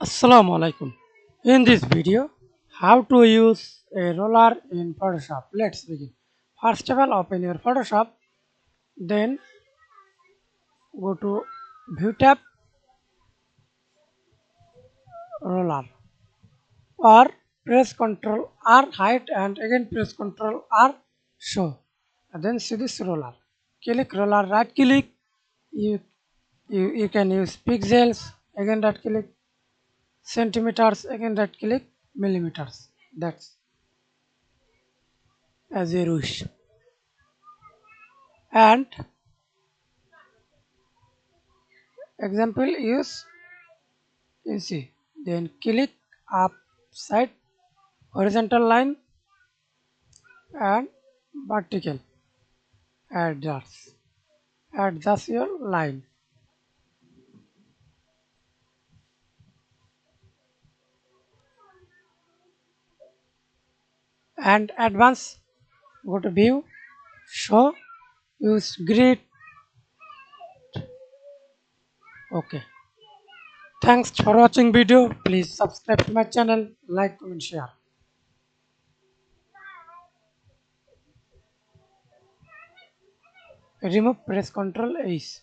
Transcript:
Assalamu Walaikum. In this video, how to use a roller in Photoshop. Let's begin. First of all, open your Photoshop, then go to View tab, Roller, or press Ctrl R hide and again press Ctrl R show. And then see this roller. Click roller, right click. You, you can use pixels, again right click, centimeters, again right click, millimeters. That's as you wish. And example use see. Then click upside horizontal line and vertical adjust adjust your line and advance. Go to view, show, use grid. Okay, thanks for watching video. Please subscribe to my channel, like, comment, share. Remove, press Ctrl H.